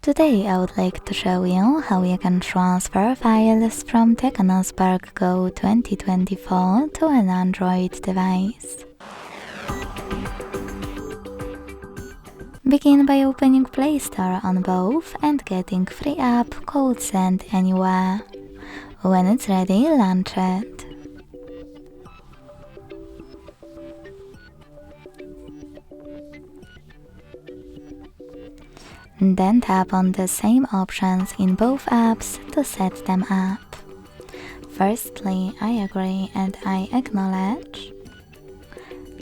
Today I would like to show you how you can transfer files from TECNO Spark Go 2024 to an Android device. Begin by opening Play Store on both and getting free app called Send Anywhere. When it's ready, launch it. Then tap on the same options in both apps to set them up. Firstly, I agree and I acknowledge.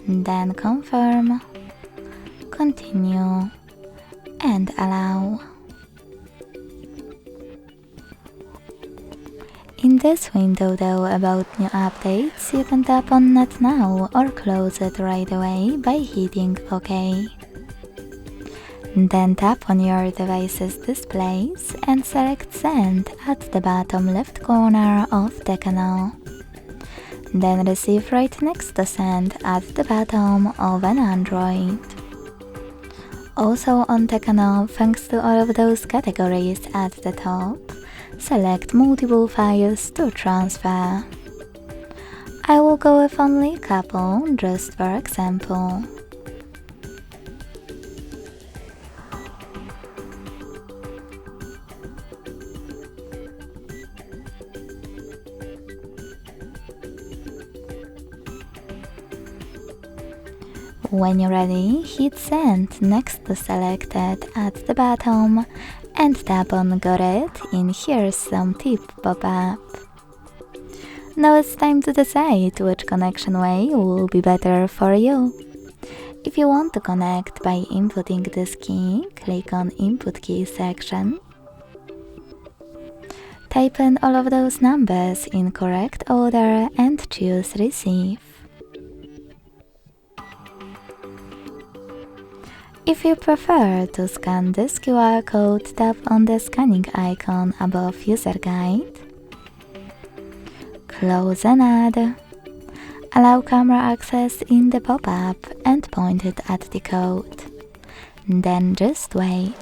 Then confirm, continue, and allow. In this window though about new updates, you can tap on Not Now or close it right away by hitting OK. Then tap on your device's displays and select Send at the bottom left corner of TECNO. Then receive right next to Send at the bottom of an Android. Also on TECNO, thanks to all of those categories at the top, select multiple files to transfer. I will go with only a couple, just for example. When you're ready, hit Send next to Selected at the bottom and tap on Got it in Here's Some Tip pop-up. Now it's time to decide which connection way will be better for you. If you want to connect by inputting this key, click on Input Key section. Type in all of those numbers in correct order and choose Receive. If you prefer to scan this QR code, tap on the scanning icon above User Guide. Close and add. Allow camera access in the pop-up and point it at the code. Then just wait.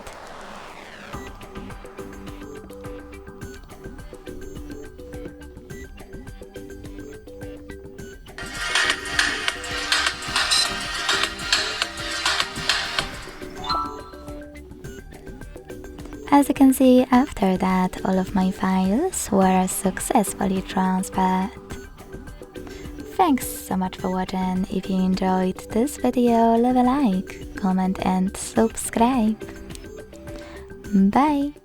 As you can see, after that, all of my files were successfully transferred. Thanks so much for watching. If you enjoyed this video, leave a like, comment and subscribe. Bye!